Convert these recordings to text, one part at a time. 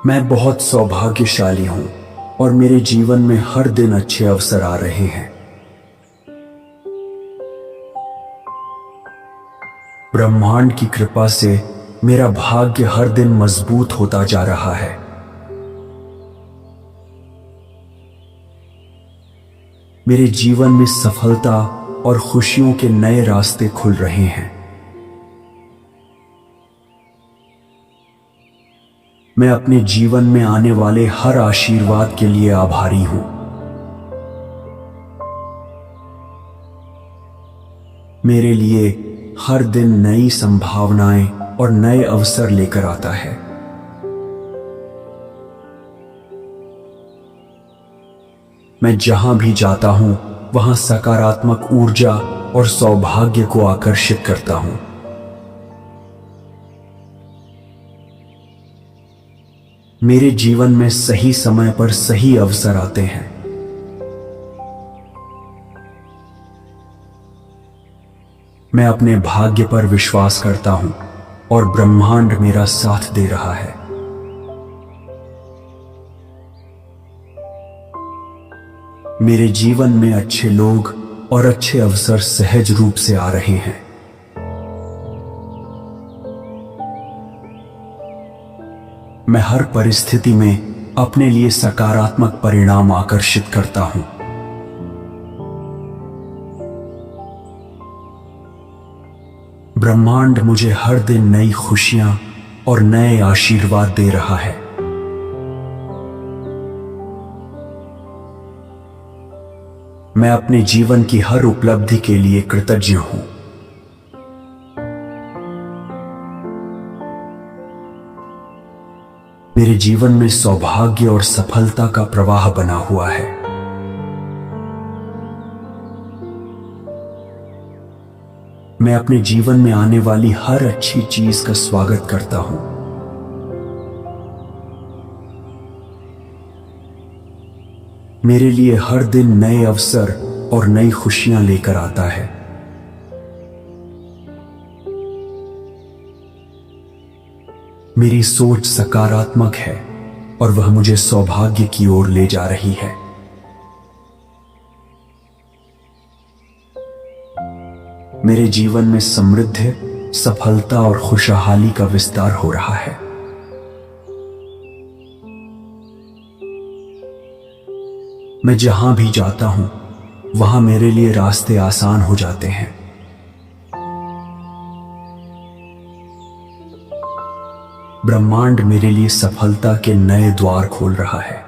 मैं बहुत सौभाग्यशाली हूं और मेरे जीवन में हर दिन अच्छे अवसर आ रहे हैं। ब्रह्मांड की कृपा से मेरा भाग्य हर दिन मजबूत होता जा रहा है। मेरे जीवन में सफलता और खुशियों के नए रास्ते खुल रहे हैं। मैं अपने जीवन में आने वाले हर आशीर्वाद के लिए आभारी हूं। मेरे लिए हर दिन नई संभावनाएं और नए अवसर लेकर आता है। मैं जहां भी जाता हूं वहां सकारात्मक ऊर्जा और सौभाग्य को आकर्षित करता हूं। मेरे जीवन में सही समय पर सही अवसर आते हैं। मैं अपने भाग्य पर विश्वास करता हूं और ब्रह्मांड मेरा साथ दे रहा है। मेरे जीवन में अच्छे लोग और अच्छे अवसर सहज रूप से आ रहे हैं। मैं हर परिस्थिति में अपने लिए सकारात्मक परिणाम आकर्षित करता हूं। ब्रह्मांड मुझे हर दिन नई खुशियां और नए आशीर्वाद दे रहा है। मैं अपने जीवन की हर उपलब्धि के लिए कृतज्ञ हूं। मेरे जीवन में सौभाग्य और सफलता का प्रवाह बना हुआ है। मैं अपने जीवन में आने वाली हर अच्छी चीज का स्वागत करता हूं। मेरे लिए हर दिन नए अवसर और नई खुशियां लेकर आता है। मेरी सोच सकारात्मक है और वह मुझे सौभाग्य की ओर ले जा रही है। मेरे जीवन में समृद्धि, सफलता और खुशहाली का विस्तार हो रहा है। मैं जहां भी जाता हूं वहां मेरे लिए रास्ते आसान हो जाते हैं। ब्रह्मांड मेरे लिए सफलता के नए द्वार खोल रहा है।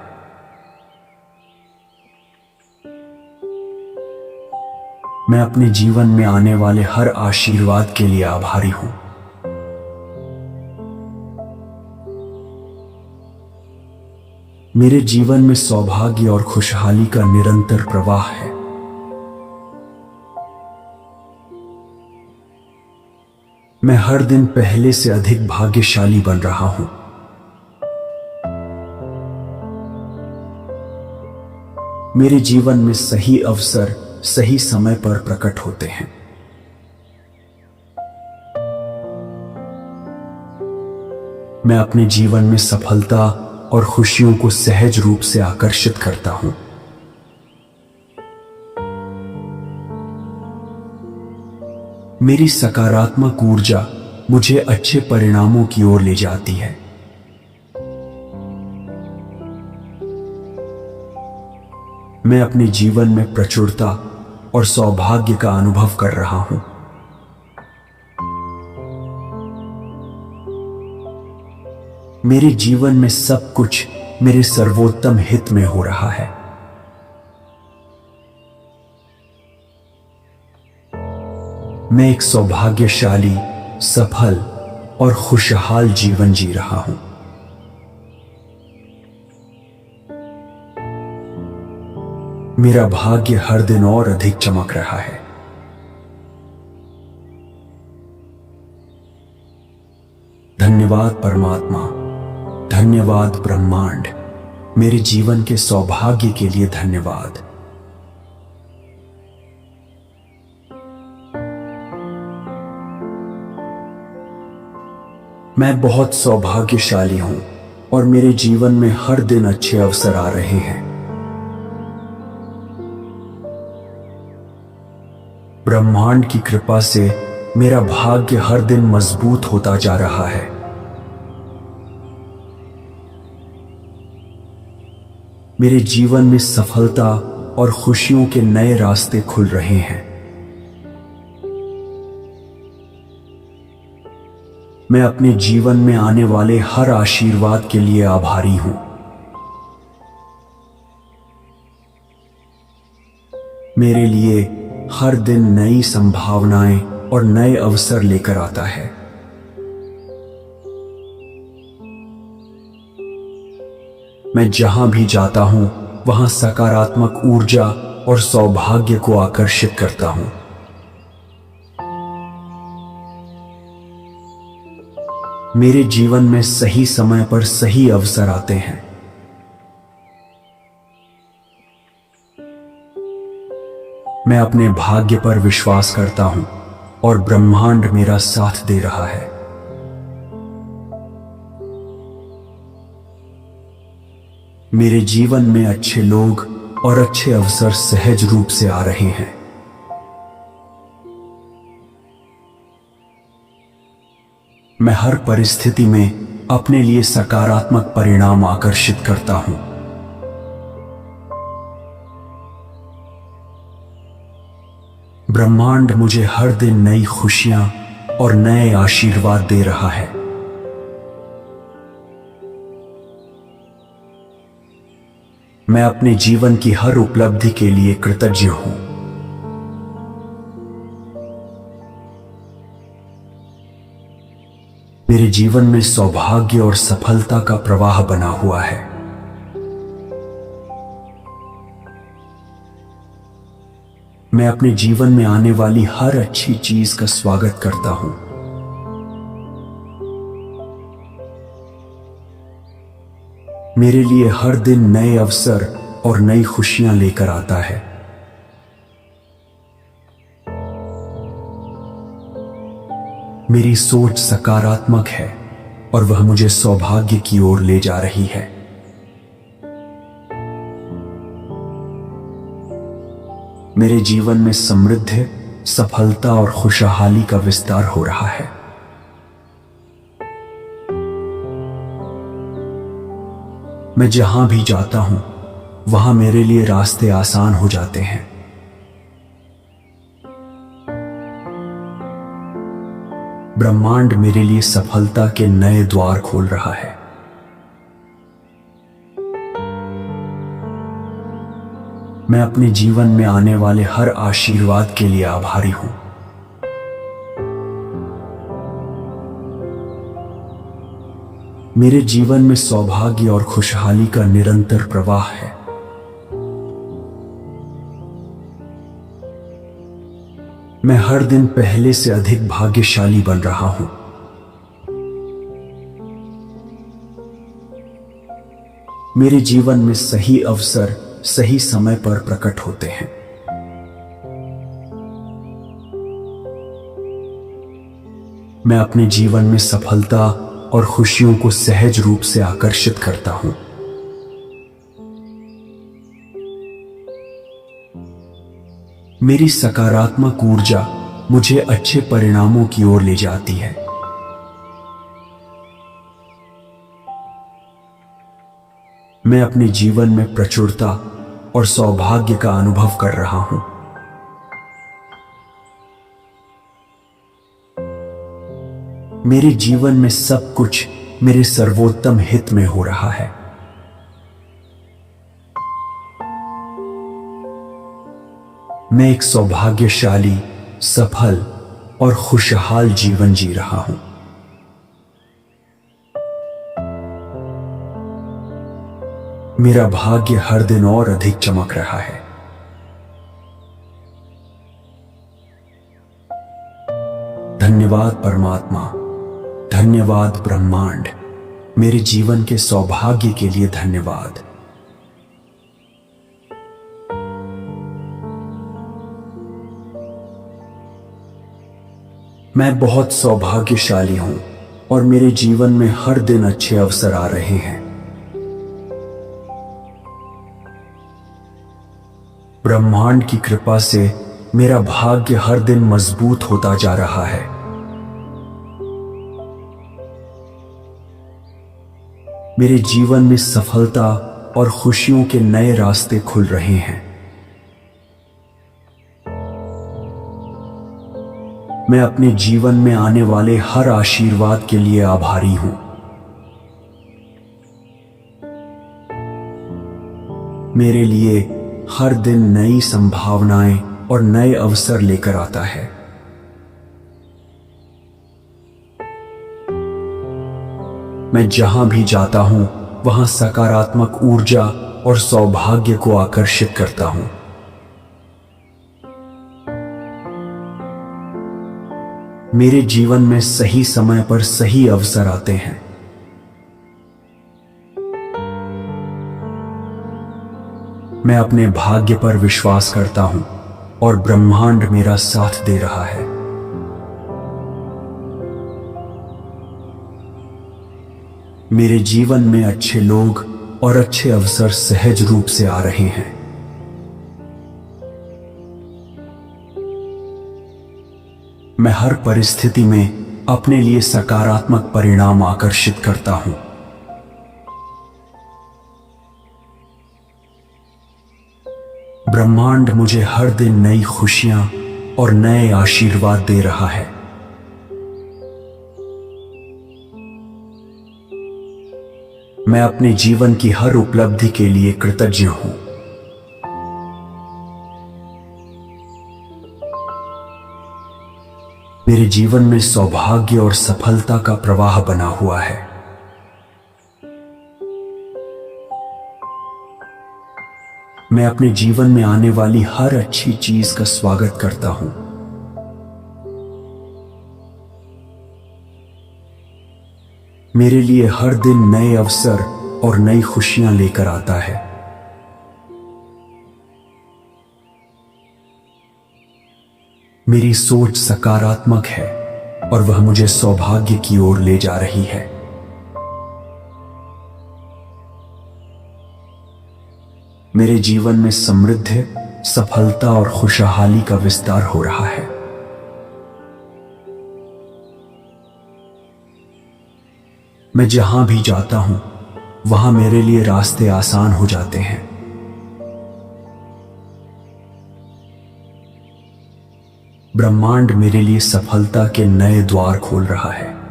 मैं अपने जीवन में आने वाले हर आशीर्वाद के लिए आभारी हूं। मेरे जीवन में सौभाग्य और खुशहाली का निरंतर प्रवाह है। मैं हर दिन पहले से अधिक भाग्यशाली बन रहा हूं। मेरे जीवन में सही अवसर सही समय पर प्रकट होते हैं। मैं अपने जीवन में सफलता और खुशियों को सहज रूप से आकर्षित करता हूं। मेरी सकारात्मक ऊर्जा मुझे अच्छे परिणामों की ओर ले जाती है। मैं अपने जीवन में प्रचुरता और सौभाग्य का अनुभव कर रहा हूं। मेरे जीवन में सब कुछ मेरे सर्वोत्तम हित में हो रहा है। मैं एक सौभाग्यशाली, सफल और खुशहाल जीवन जी रहा हूं। मेरा भाग्य हर दिन और अधिक चमक रहा है। धन्यवाद परमात्मा, धन्यवाद ब्रह्मांड, मेरे जीवन के सौभाग्य के लिए धन्यवाद। मैं बहुत सौभाग्यशाली हूं और मेरे जीवन में हर दिन अच्छे अवसर आ रहे हैं। ब्रह्मांड की कृपा से मेरा भाग्य हर दिन मजबूत होता जा रहा है। मेरे जीवन में सफलता और खुशियों के नए रास्ते खुल रहे हैं। मैं अपने जीवन में आने वाले हर आशीर्वाद के लिए आभारी हूं। मेरे लिए हर दिन नई संभावनाएं और नए अवसर लेकर आता है। मैं जहां भी जाता हूं वहां सकारात्मक ऊर्जा और सौभाग्य को आकर्षित करता हूं। मेरे जीवन में सही समय पर सही अवसर आते हैं। मैं अपने भाग्य पर विश्वास करता हूं और ब्रह्मांड मेरा साथ दे रहा है। मेरे जीवन में अच्छे लोग और अच्छे अवसर सहज रूप से आ रहे हैं। मैं हर परिस्थिति में अपने लिए सकारात्मक परिणाम आकर्षित करता हूं। ब्रह्मांड मुझे हर दिन नई खुशियां और नए आशीर्वाद दे रहा है। मैं अपने जीवन की हर उपलब्धि के लिए कृतज्ञ हूं। मेरे जीवन में सौभाग्य और सफलता का प्रवाह बना हुआ है। मैं अपने जीवन में आने वाली हर अच्छी चीज का स्वागत करता हूं। मेरे लिए हर दिन नए अवसर और नई खुशियां लेकर आता है। मेरी सोच सकारात्मक है और वह मुझे सौभाग्य की ओर ले जा रही है। मेरे जीवन में समृद्धि, सफलता और खुशहाली का विस्तार हो रहा है। मैं जहां भी जाता हूं वहां मेरे लिए रास्ते आसान हो जाते हैं। ब्रह्मांड मेरे लिए सफलता के नए द्वार खोल रहा है। मैं अपने जीवन में आने वाले हर आशीर्वाद के लिए आभारी हूं। मेरे जीवन में सौभाग्य और खुशहाली का निरंतर प्रवाह है। मैं हर दिन पहले से अधिक भाग्यशाली बन रहा हूं। मेरे जीवन में सही अवसर सही समय पर प्रकट होते हैं। मैं अपने जीवन में सफलता और खुशियों को सहज रूप से आकर्षित करता हूं। मेरी सकारात्मक ऊर्जा मुझे अच्छे परिणामों की ओर ले जाती है। मैं अपने जीवन में प्रचुरता और सौभाग्य का अनुभव कर रहा हूं। मेरे जीवन में सब कुछ मेरे सर्वोत्तम हित में हो रहा है। मैं एक सौभाग्यशाली, सफल और खुशहाल जीवन जी रहा हूं। मेरा भाग्य हर दिन और अधिक चमक रहा है। धन्यवाद परमात्मा, धन्यवाद ब्रह्मांड, मेरे जीवन के सौभाग्य के लिए धन्यवाद। मैं बहुत सौभाग्यशाली हूं और मेरे जीवन में हर दिन अच्छे अवसर आ रहे हैं। ब्रह्मांड की कृपा से मेरा भाग्य हर दिन मजबूत होता जा रहा है। मेरे जीवन में सफलता और खुशियों के नए रास्ते खुल रहे हैं। मैं अपने जीवन में आने वाले हर आशीर्वाद के लिए आभारी हूं। मेरे लिए हर दिन नई संभावनाएं और नए अवसर लेकर आता है। मैं जहां भी जाता हूं वहां सकारात्मक ऊर्जा और सौभाग्य को आकर्षित करता हूं। मेरे जीवन में सही समय पर सही अवसर आते हैं। मैं अपने भाग्य पर विश्वास करता हूं और ब्रह्मांड मेरा साथ दे रहा है। मेरे जीवन में अच्छे लोग और अच्छे अवसर सहज रूप से आ रहे हैं। मैं हर परिस्थिति में अपने लिए सकारात्मक परिणाम आकर्षित करता हूं। ब्रह्मांड मुझे हर दिन नई खुशियां और नए आशीर्वाद दे रहा है। मैं अपने जीवन की हर उपलब्धि के लिए कृतज्ञ हूं। मेरे जीवन में सौभाग्य और सफलता का प्रवाह बना हुआ है। मैं अपने जीवन में आने वाली हर अच्छी चीज का स्वागत करता हूं। मेरे लिए हर दिन नए अवसर और नई खुशियां लेकर आता है। मेरी सोच सकारात्मक है और वह मुझे सौभाग्य की ओर ले जा रही है। मेरे जीवन में समृद्धि, सफलता और खुशहाली का विस्तार हो रहा है। मैं जहां भी जाता हूं वहां मेरे लिए रास्ते आसान हो जाते हैं। ब्रह्मांड मेरे लिए सफलता के नए द्वार खोल रहा है।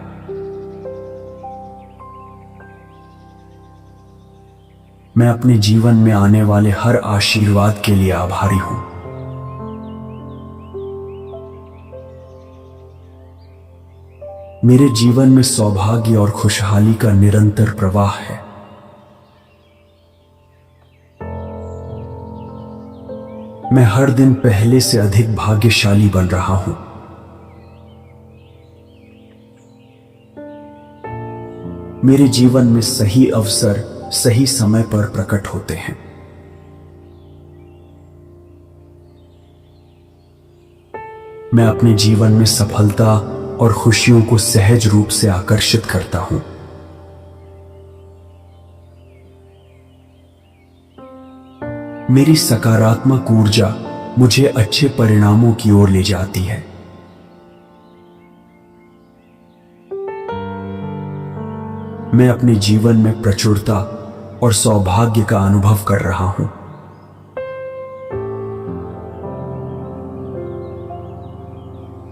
मैं अपने जीवन में आने वाले हर आशीर्वाद के लिए आभारी हूं। मेरे जीवन में सौभाग्य और खुशहाली का निरंतर प्रवाह है। मैं हर दिन पहले से अधिक भाग्यशाली बन रहा हूं। मेरे जीवन में सही अवसर सही समय पर प्रकट होते हैं। मैं अपने जीवन में सफलता और खुशियों को सहज रूप से आकर्षित करता हूं। मेरी सकारात्मक ऊर्जा मुझे अच्छे परिणामों की ओर ले जाती है। मैं अपने जीवन में प्रचुरता और सौभाग्य का अनुभव कर रहा हूं।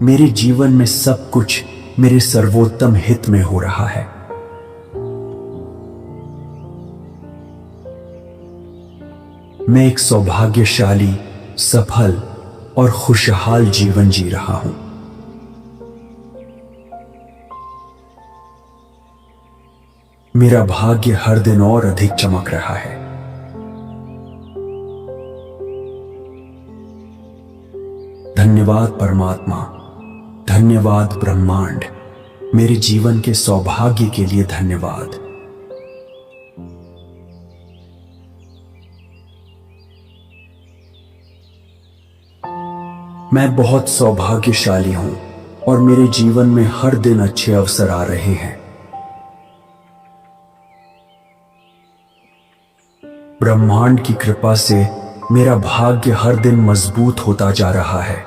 मेरे जीवन में सब कुछ मेरे सर्वोत्तम हित में हो रहा है। मैं एक सौभाग्यशाली, सफल और खुशहाल जीवन जी रहा हूं। मेरा भाग्य हर दिन और अधिक चमक रहा है। धन्यवाद परमात्मा, धन्यवाद ब्रह्मांड, मेरे जीवन के सौभाग्य के लिए धन्यवाद। मैं बहुत सौभाग्यशाली हूं और मेरे जीवन में हर दिन अच्छे अवसर आ रहे हैं। ब्रह्मांड की कृपा से मेरा भाग्य हर दिन मजबूत होता जा रहा है।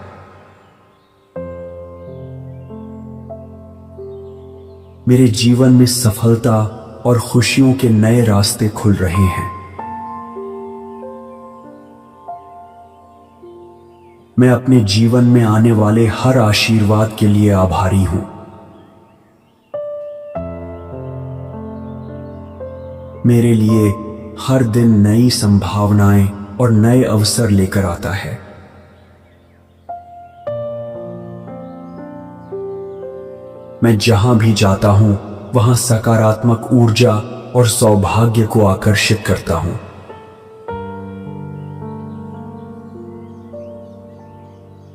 मेरे जीवन में सफलता और खुशियों के नए रास्ते खुल रहे हैं। मैं अपने जीवन में आने वाले हर आशीर्वाद के लिए आभारी हूं। मेरे लिए हर दिन नई संभावनाएं और नए अवसर लेकर आता है। मैं जहां भी जाता हूं वहां सकारात्मक ऊर्जा और सौभाग्य को आकर्षित करता हूं।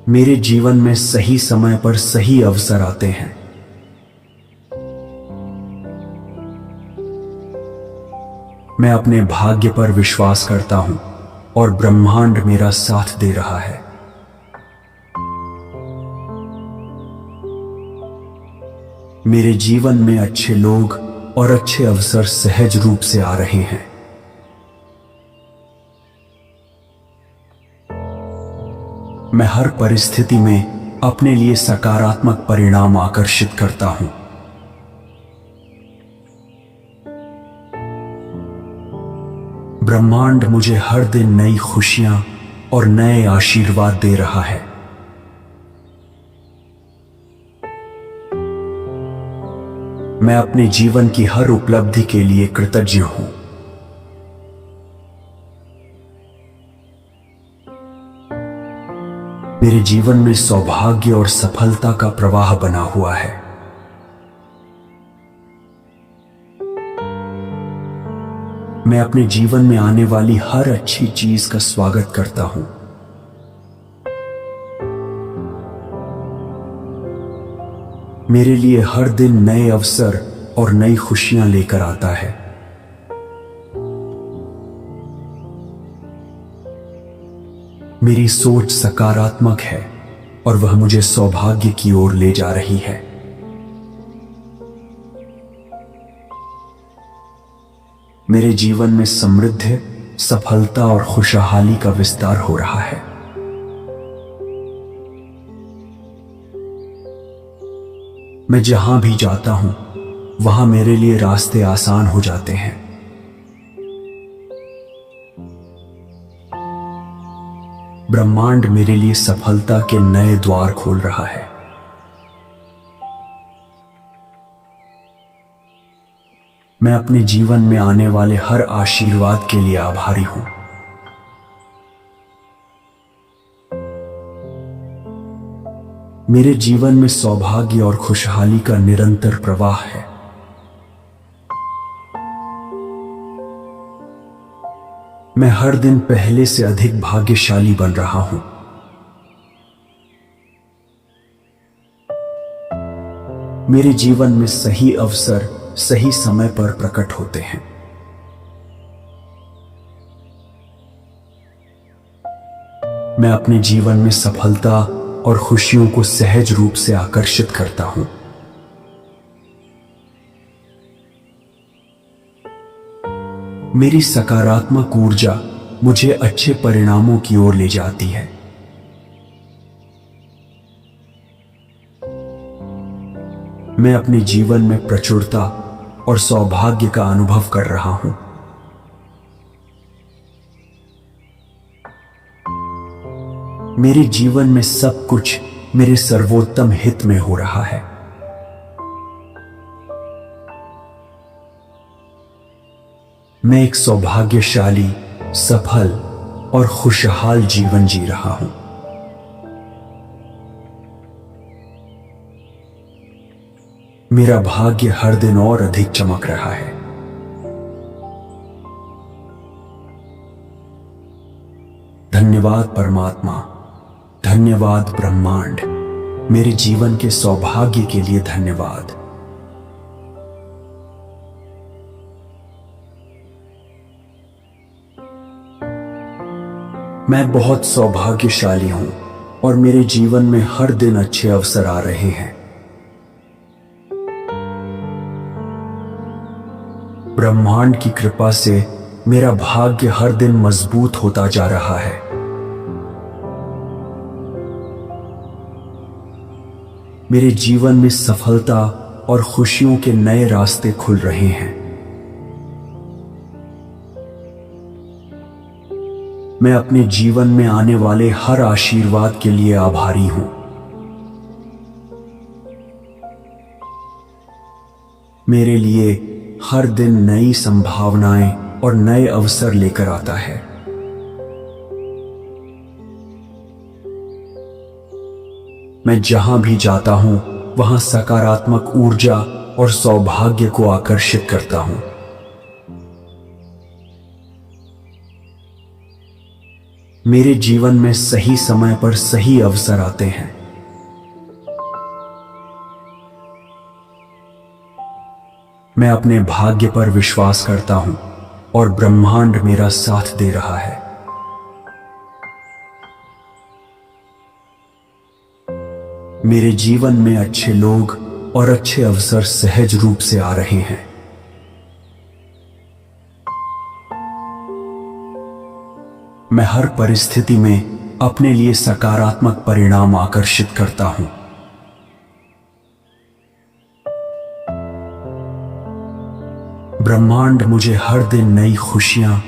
मेरे जीवन में सही समय पर सही अवसर आते हैं। मैं अपने भाग्य पर विश्वास करता हूं और ब्रह्मांड मेरा साथ दे रहा है। मेरे जीवन में अच्छे लोग और अच्छे अवसर सहज रूप से आ रहे हैं। मैं हर परिस्थिति में अपने लिए सकारात्मक परिणाम आकर्षित करता हूं। ब्रह्मांड मुझे हर दिन नई खुशियां और नए आशीर्वाद दे रहा है। मैं अपने जीवन की हर उपलब्धि के लिए कृतज्ञ हूं। मेरे जीवन में सौभाग्य और सफलता का प्रवाह बना हुआ है। मैं अपने जीवन में आने वाली हर अच्छी चीज का स्वागत करता हूं। मेरे लिए हर दिन नए अवसर और नई खुशियां लेकर आता है। मेरी सोच सकारात्मक है और वह मुझे सौभाग्य की ओर ले जा रही है। मेरे जीवन में समृद्धि, सफलता और खुशहाली का विस्तार हो रहा है। मैं जहां भी जाता हूं वहां मेरे लिए रास्ते आसान हो जाते हैं। ब्रह्मांड मेरे लिए सफलता के नए द्वार खोल रहा है। मैं अपने जीवन में आने वाले हर आशीर्वाद के लिए आभारी हूं। मेरे जीवन में सौभाग्य और खुशहाली का निरंतर प्रवाह है। मैं हर दिन पहले से अधिक भाग्यशाली बन रहा हूं। मेरे जीवन में सही अवसर सही समय पर प्रकट होते हैं। मैं अपने जीवन में सफलता और खुशियों को सहज रूप से आकर्षित करता हूं। मेरी सकारात्मक ऊर्जा मुझे अच्छे परिणामों की ओर ले जाती है। मैं अपने जीवन में प्रचुरता और सौभाग्य का अनुभव कर रहा हूं। मेरे जीवन में सब कुछ मेरे सर्वोत्तम हित में हो रहा है। मैं एक सौभाग्यशाली, सफल और खुशहाल जीवन जी रहा हूं। मेरा भाग्य हर दिन और अधिक चमक रहा है। धन्यवाद परमात्मा, धन्यवाद ब्रह्मांड, मेरे जीवन के सौभाग्य के लिए धन्यवाद। मैं बहुत सौभाग्यशाली हूं और मेरे जीवन में हर दिन अच्छे अवसर आ रहे हैं। ब्रह्मांड की कृपा से मेरा भाग्य हर दिन मजबूत होता जा रहा है। मेरे जीवन में सफलता और खुशियों के नए रास्ते खुल रहे हैं। मैं अपने जीवन में आने वाले हर आशीर्वाद के लिए आभारी हूं। मेरे लिए हर दिन नई संभावनाएं और नए अवसर लेकर आता है। मैं जहां भी जाता हूं वहां सकारात्मक ऊर्जा और सौभाग्य को आकर्षित करता हूं। मेरे जीवन में सही समय पर सही अवसर आते हैं। मैं अपने भाग्य पर विश्वास करता हूं और ब्रह्मांड मेरा साथ दे रहा है। मेरे जीवन में अच्छे लोग और अच्छे अवसर सहज रूप से आ रहे हैं। मैं हर परिस्थिति में अपने लिए सकारात्मक परिणाम आकर्षित करता हूं। ब्रह्मांड मुझे हर दिन नई खुशियां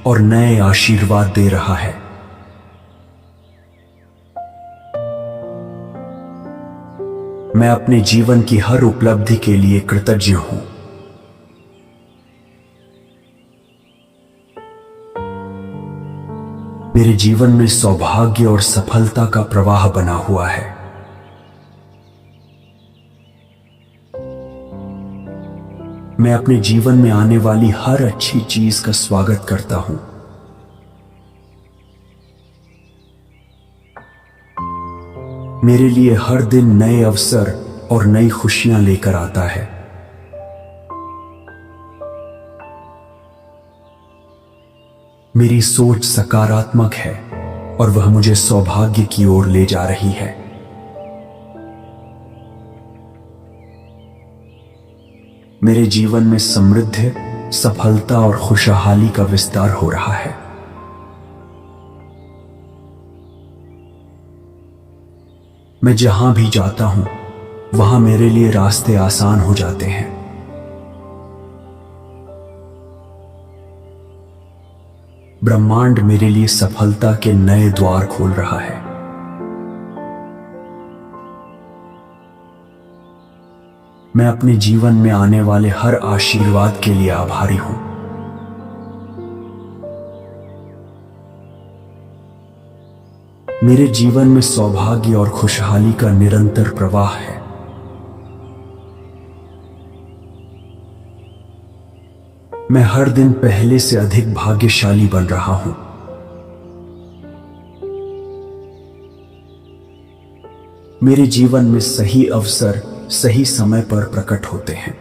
और नए आशीर्वाद दे रहा है। मैं अपने जीवन की हर उपलब्धि के लिए कृतज्ञ हूं। मेरे जीवन में सौभाग्य और सफलता का प्रवाह बना हुआ है। मैं अपने जीवन में आने वाली हर अच्छी चीज का स्वागत करता हूं। मेरे लिए हर दिन नए अवसर और नई खुशियां लेकर आता है। मेरी सोच सकारात्मक है और वह मुझे सौभाग्य की ओर ले जा रही है। मेरे जीवन में समृद्धि, सफलता और खुशहाली का विस्तार हो रहा है। मैं जहां भी जाता हूं वहां मेरे लिए रास्ते आसान हो जाते हैं। ब्रह्मांड मेरे लिए सफलता के नए द्वार खोल रहा है। मैं अपने जीवन में आने वाले हर आशीर्वाद के लिए आभारी हूं। मेरे जीवन में सौभाग्य और खुशहाली का निरंतर प्रवाह है। मैं हर दिन पहले से अधिक भाग्यशाली बन रहा हूं। मेरे जीवन में सही अवसर सही समय पर प्रकट होते हैं।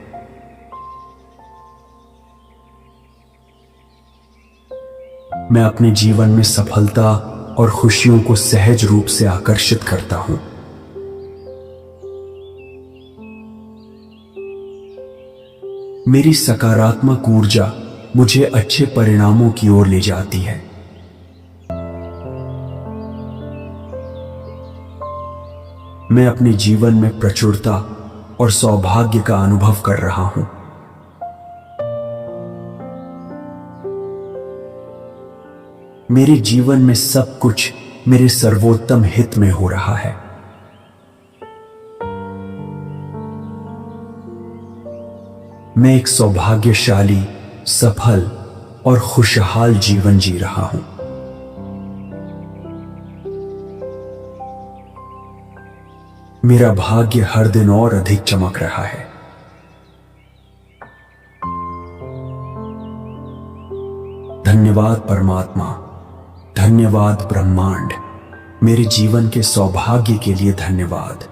मैं अपने जीवन में सफलता और खुशियों को सहज रूप से आकर्षित करता हूं। मेरी सकारात्मक ऊर्जा मुझे अच्छे परिणामों की ओर ले जाती है। मैं अपने जीवन में प्रचुरता और सौभाग्य का अनुभव कर रहा हूं। मेरे जीवन में सब कुछ मेरे सर्वोत्तम हित में हो रहा है। मैं एक सौभाग्यशाली, सफल और खुशहाल जीवन जी रहा हूं। मेरा भाग्य हर दिन और अधिक चमक रहा है। धन्यवाद परमात्मा, धन्यवाद ब्रह्मांड, मेरे जीवन के सौभाग्य के लिए धन्यवाद।